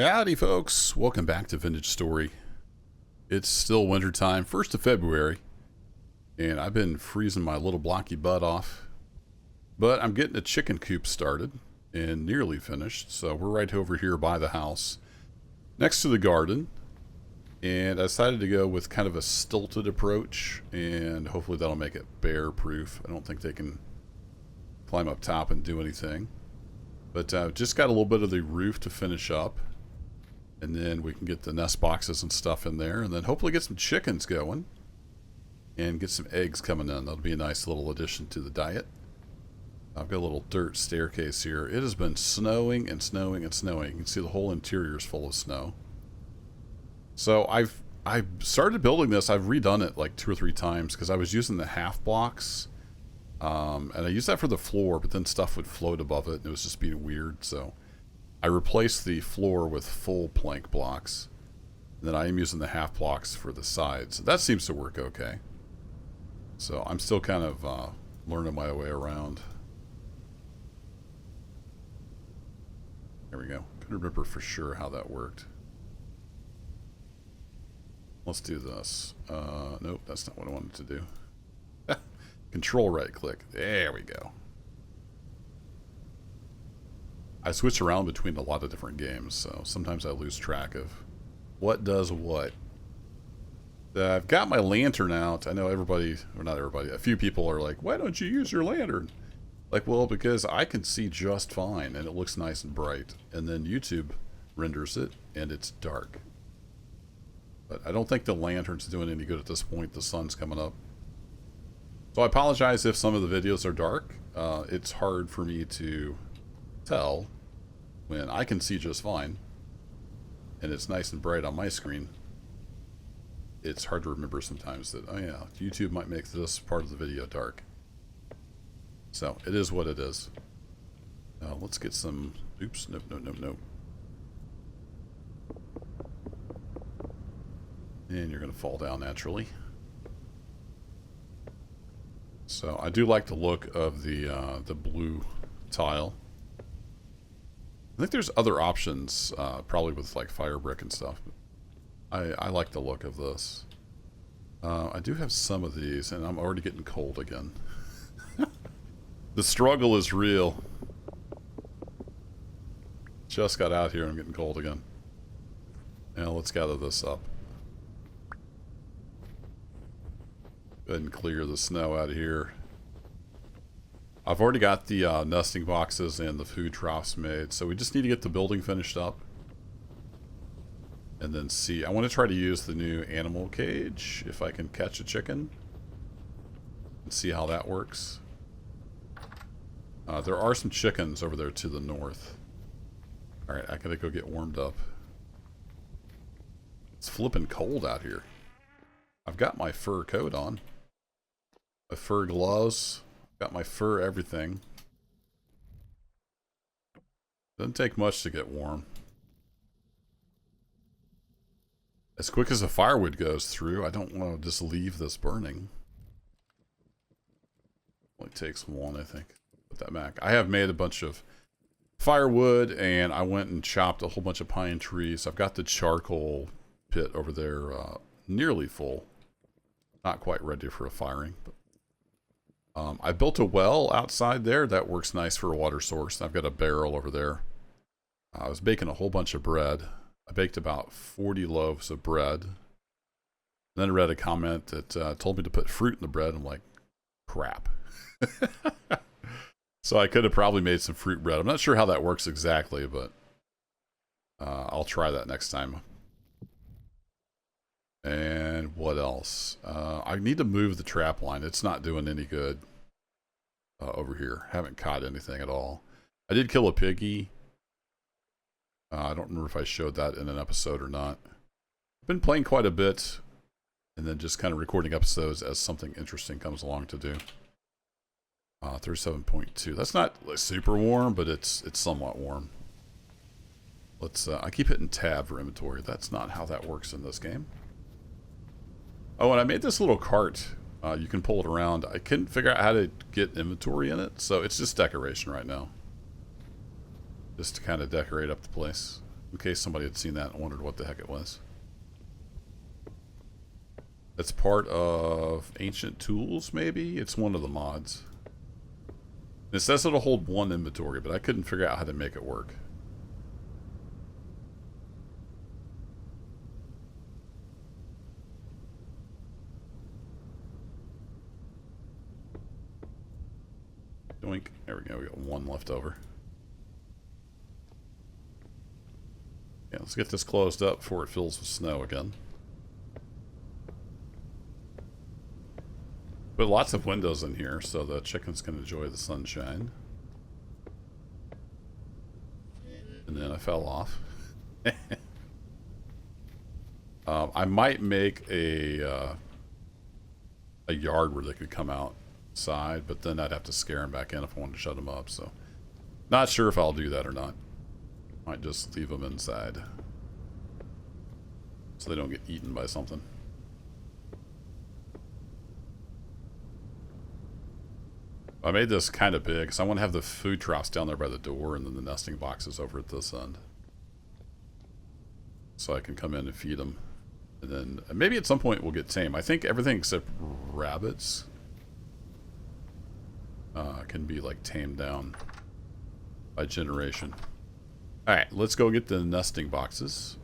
Howdy folks, welcome back to Vintage Story. It's still wintertime, 1st of February, and I've been freezing my little blocky butt off. But I'm getting a chicken coop started and nearly finished, so we're right over here by the house, next to the garden. And I decided to go with kind of a stilted approach, and hopefully that'll make it bear proof. I don't think they can climb up top and do anything. But I've just got a little bit of the roof to finish up. And then we can get the nest boxes and stuff in there. And then hopefully get some chickens going. And get some eggs coming in. That'll be a nice little addition to the diet. I've got a little dirt staircase here. It has been snowing and snowing and snowing. You can see the whole interior is full of snow. So I started building this. I've redone it like 2 or 3 times. Because I was using the half blocks. And I used that for the floor. But then stuff would float above it. And it was just being weird. So I replaced the floor with full plank blocks. And then I am using the half blocks for the sides. That seems to work okay. So I'm still kind of learning my way around. There we go. Couldn't remember for sure how that worked. Let's do this. Nope, that's not what I wanted to do. Control right click. There we go. I switch around between a lot of different games, so sometimes I lose track of what does what. I've got my lantern out. I know everybody, or not everybody, a few people are like, why don't you use your lantern? Like, well, because I can see just fine, and it looks nice and bright. And then YouTube renders it, and it's dark. But I don't think the lantern's doing any good at this point. The sun's coming up. So I apologize if some of the videos are dark. It's hard for me to tell when I can see just fine and it's nice and bright on my screen. It's hard to remember sometimes that, oh yeah, YouTube might make this part of the video dark. So it is what it is. Let's get some, oops, nope. And you're gonna fall down naturally. So I do like the look of the blue tile. I think there's other options, probably with like fire brick and stuff. But I like the look of this. I do have some of these, and I'm already getting cold again. The struggle is real. Just got out here and I'm getting cold again. Now let's gather this up. Go ahead and clear the snow out of here. I've already got the nesting boxes and the food troughs made, so we just need to get the building finished up. And then see, I want to try to use the new animal cage, if I can catch a chicken. And see how that works. There are some chickens over there to the north. Alright, I gotta go get warmed up. It's flipping cold out here. I've got my fur coat on. My fur gloves. Got my fur everything. Doesn't take much to get warm. As quick as the firewood goes through, I don't want to just leave this burning. Only takes one, I think. Put that back. I have made a bunch of firewood, and I went and chopped a whole bunch of pine trees. I've got the charcoal pit over there nearly full. Not quite ready for a firing, but I built a well outside there. That works nice for a water source. I've got a barrel over there. I was baking a whole bunch of bread. I baked about 40 loaves of bread. Then I read a comment that told me to put fruit in the bread. I'm like, crap. So I could have probably made some fruit bread. I'm not sure how that works exactly, but I'll try that next time. And what else? I need to move the trap line. It's not doing any good over here. Haven't caught anything at all. I did kill a piggy. I don't remember if I showed that in an episode or not. I've been playing quite a bit and then just kind of recording episodes as something interesting comes along to do. 37.2. That's not like super warm, but it's somewhat warm. Let's. I keep hitting tab for inventory. That's not how that works in this game. Oh, and I made this little cart. You can pull it around. I couldn't figure out how to get inventory in it, so it's just decoration right now. Just to kind of decorate up the place. In case somebody had seen that and wondered what the heck it was. It's part of Ancient Tools, maybe? It's one of the mods. It says it'll hold one inventory, but I couldn't figure out how to make it work. Doink. There we go. We got one left over. Yeah, let's get this closed up before it fills with snow again. Put lots of windows in here so the chickens can enjoy the sunshine. And then I fell off. I might make a yard where they could come outside, but then I'd have to scare them back in if I wanted to shut them up. So, not sure if I'll do that or not. Might just leave them inside so they don't get eaten by something. I made this kind of big because I want to have the food troughs down there by the door and then the nesting boxes over at this end. So I can come in and feed them. And then maybe at some point we'll get tame. I think everything except rabbits can be like tamed down by generation. Alright, let's go get the nesting boxes.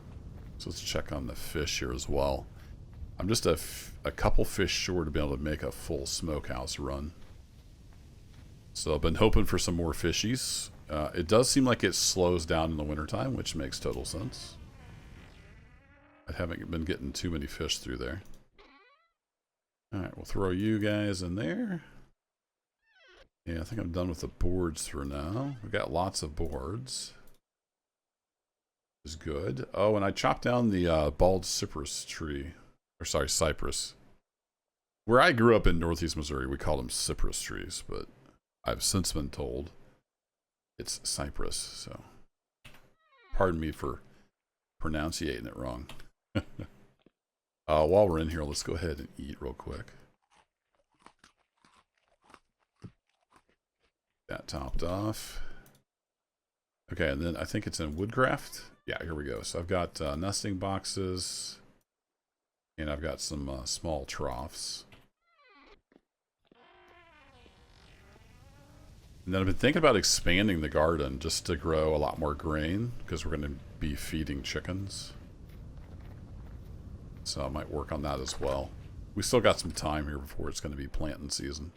So let's check on the fish here as well. I'm just a couple fish short to be able to make a full smokehouse run. So I've been hoping for some more fishies. It does seem like it slows down in the wintertime, which makes total sense. I haven't been getting too many fish through there. Alright, we'll throw you guys in there. Yeah, I think I'm done with the boards for now. We've got lots of boards. Is good. Oh, and I chopped down the bald cypress tree. Or sorry, cypress. Where I grew up in Northeast Missouri, we called them cypress trees, but I've since been told it's cypress, so pardon me for pronunciating it wrong. While we're in here, let's go ahead and eat real quick. That topped off. Okay, and then I think it's in woodcraft. Yeah, here we go. So I've got nesting boxes, and I've got some small troughs. And then I've been thinking about expanding the garden just to grow a lot more grain, because we're going to be feeding chickens. So I might work on that as well. We still got some time here before it's going to be planting season.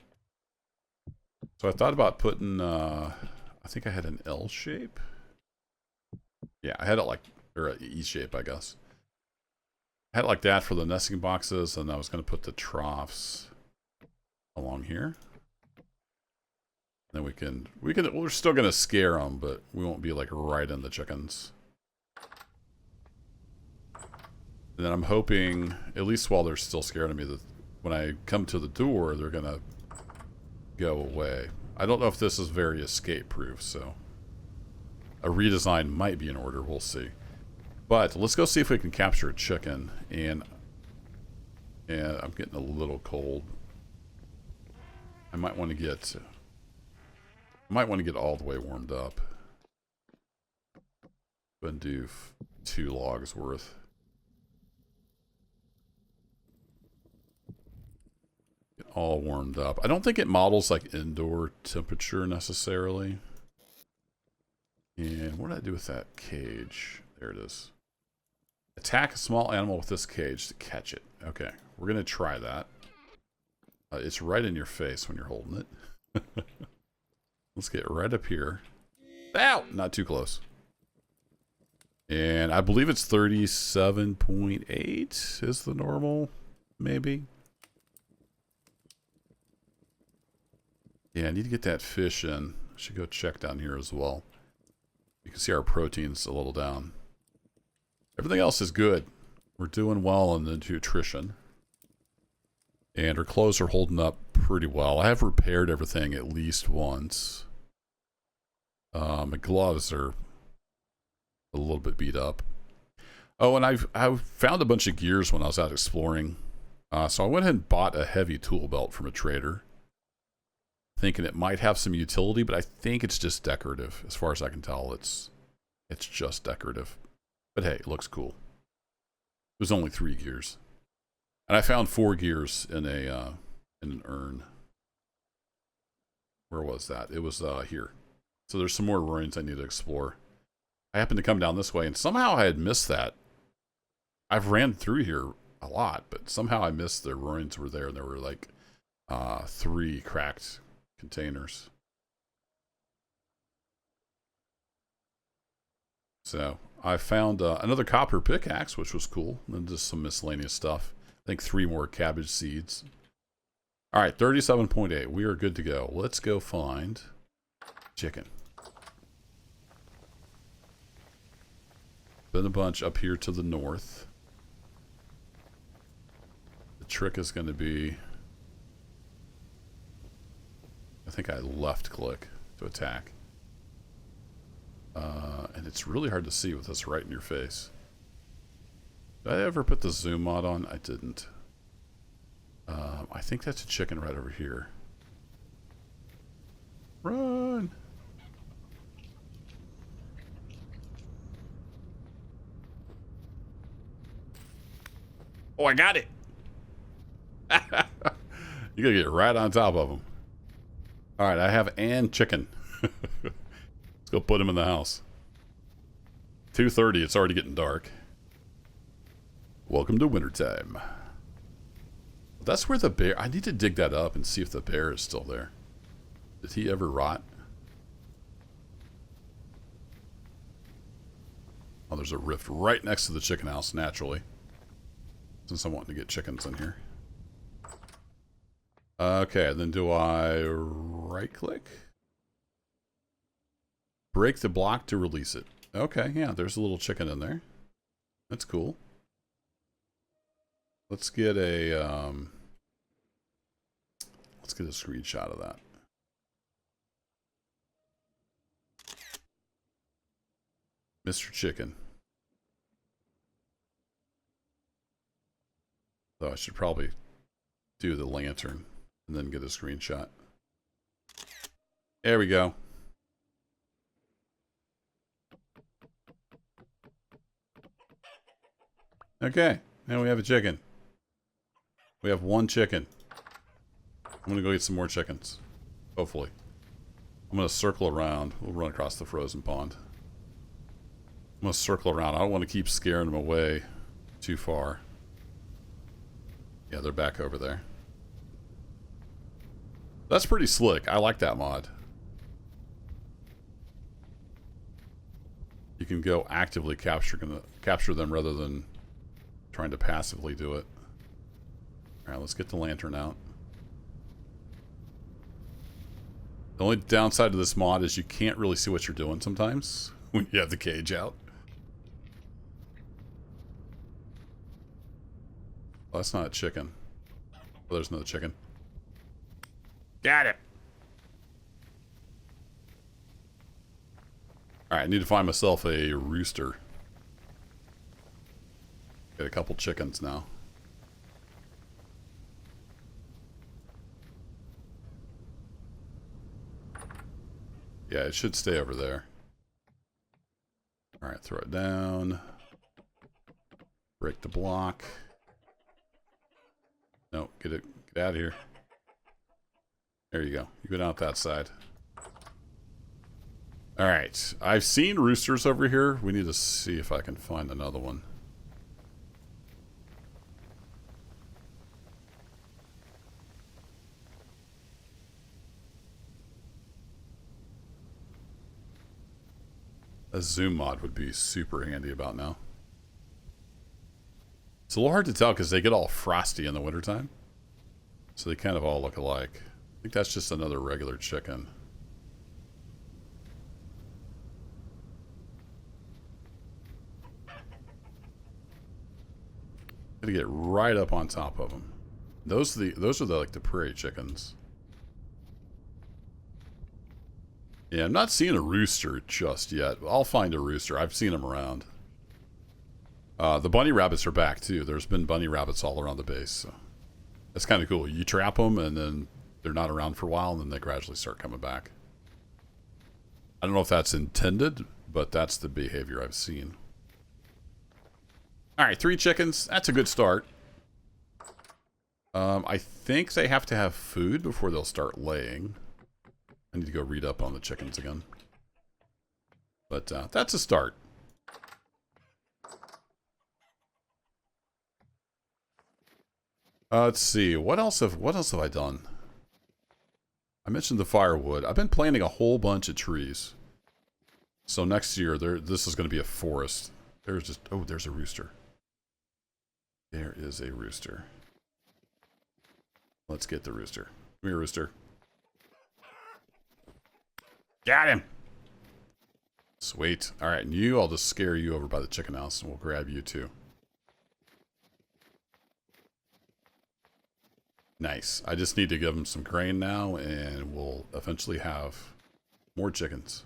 So I thought about putting, I think I had an L shape. Yeah, I had it like, or an E shape, I guess. I had it like that for the nesting boxes, and I was going to put the troughs along here. Then we're still going to scare them, but we won't be like right in the chickens. And then I'm hoping, at least while they're still scared of me, that when I come to the door, they're going to go away. I don't know if this is very escape proof, so a redesign might be in order. We'll see. But let's go see if we can capture a chicken. And I'm getting a little cold. I might want to get all the way warmed up. And do 2 logs worth. Get all warmed up. I don't think it models like indoor temperature necessarily. And what did I do with that cage? There it is. Attack a small animal with this cage to catch it. Okay, we're going to try that. It's right in your face when you're holding it. Let's get right up here. Ow! Not too close. And I believe it's 37.8 is the normal, maybe. Yeah, I need to get that fish in. I should go check down here as well. You can see our protein's a little down. Everything else is good. We're doing well on the nutrition. And our clothes are holding up pretty well. I have repaired everything at least once. My gloves are a little bit beat up. Oh, and I've found a bunch of gears when I was out exploring. So I went ahead and bought a heavy tool belt from a trader, thinking it might have some utility, but I think it's just decorative. As far as I can tell, it's just decorative. But hey, it looks cool. It was only 3 gears. And I found 4 gears in an urn. Where was that? It was here. So there's some more ruins I need to explore. I happened to come down this way, and somehow I had missed that. I've ran through here a lot, but somehow I missed the ruins were there, and there were like 3 cracked containers. So I found another copper pickaxe, which was cool, and just some miscellaneous stuff. I think 3 more cabbage seeds. All right, 37.8. We are good to go. Let's go find chicken. Been a bunch up here to the north. The trick is going to be, I think I left click to attack. And it's really hard to see with this right in your face. Did I ever put the zoom mod on? I didn't. I think that's a chicken right over here. Run! Oh, I got it! You gotta get right on top of them. Alright, I have and chicken. Let's go put him in the house. 2:30, it's already getting dark. Welcome to wintertime. That's where the bear... I need to dig that up and see if the bear is still there. Did he ever rot? Oh, there's a rift right next to the chicken house, naturally. Since I'm wanting to get chickens in here. Okay, then do I right-click? Break the block to release it. Okay, yeah, there's a little chicken in there. That's cool. Let's get a screenshot of that. Mr. Chicken. Though I should probably do the lantern and then get a screenshot. There we go. Okay, now we have a chicken. We have 1 chicken. I'm gonna go get some more chickens. Hopefully. I'm gonna circle around. We'll run across the frozen pond. I'm gonna circle around. I don't want to keep scaring them away too far. Yeah, they're back over there. That's pretty slick. I like that mod. You can go actively capture them rather than trying to passively do it. Alright, let's get the lantern out. The only downside to this mod is you can't really see what you're doing sometimes when you have the cage out. Oh, that's not a chicken. Oh, there's another chicken. Got it! Alright, I need to find myself a rooster. Get a couple chickens now. Yeah, it should stay over there. Alright, throw it down. Break the block. No, get out of here. There you go. You go down that side. Alright, I've seen roosters over here. We need to see if I can find another one. A zoom mod would be super handy about now. It's a little hard to tell because they get all frosty in the wintertime. So they kind of all look alike. I think that's just another regular chicken. Gotta get right up on top of them. Those are like the prairie chickens. Yeah, I'm not seeing a rooster just yet. I'll find a rooster. I've seen them around. The bunny rabbits are back too. There's been bunny rabbits all around the base. So that's kind of cool. You trap them and then they're not around for a while and then they gradually start coming back. I don't know if that's intended, but that's the behavior I've seen. All right, 3 chickens. That's a good start. I think they have to have food before they'll start laying. I need to go read up on the chickens again. But that's a start. Let's see. What else have I done? I mentioned the firewood. I've been planting a whole bunch of trees. So next year, this is going to be a forest. There's just... Oh, there's a rooster. There is a rooster. Let's get the rooster. Come here, rooster. Got him! Sweet. Alright, and you, I'll just scare you over by the chicken house, and we'll grab you too. Nice. I just need to give them some grain now, and we'll eventually have more chickens.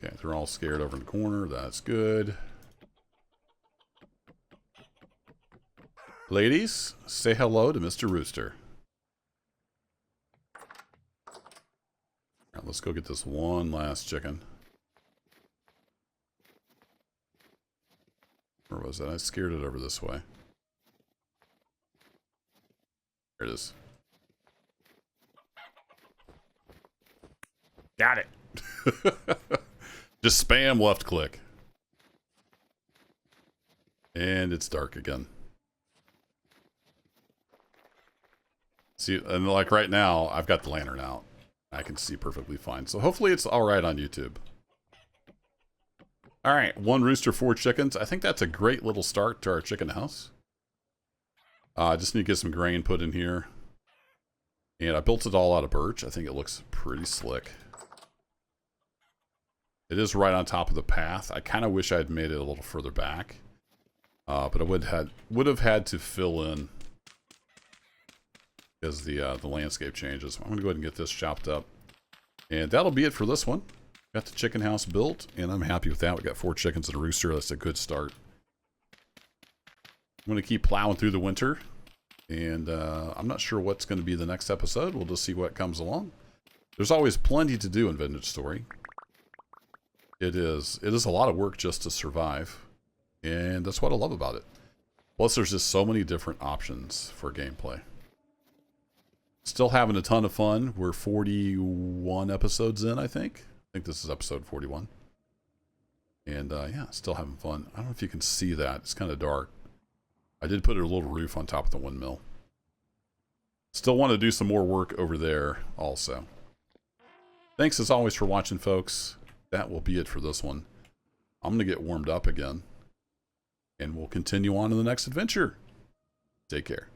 Okay, they're all scared over in the corner. That's good. Ladies, say hello to Mr. Rooster. All right, let's go get this one last chicken. Where was that? I scared it over this way. There it is. Got it. Just spam left click. And it's dark again. See, and like right now, I've got the lantern out. I can see perfectly fine. So hopefully it's all right on YouTube. All right, 1 rooster, 4 chickens. I think that's a great little start to our chicken house. I just need to get some grain put in here. And I built it all out of birch. I think it looks pretty slick. It is right on top of the path. I kind of wish I had made it a little further back. But I would have had to fill in as the landscape changes. I'm going to go ahead and get this chopped up. And that'll be it for this one. Got the chicken house built, and I'm happy with that. We got 4 chickens and a rooster. That's a good start. I'm going to keep plowing through the winter. And I'm not sure what's going to be the next episode. We'll just see what comes along. There's always plenty to do in Vintage Story. It is a lot of work just to survive. And that's what I love about it. Plus, there's just so many different options for gameplay. Still having a ton of fun. We're 41 episodes in, I think. I think this is episode 41. And yeah, still having fun. I don't know if you can see that. It's kind of dark. I did put a little roof on top of the windmill. Still want to do some more work over there also. Thanks as always for watching, folks. That will be it for this one. I'm going to get warmed up again. And we'll continue on to the next adventure. Take care.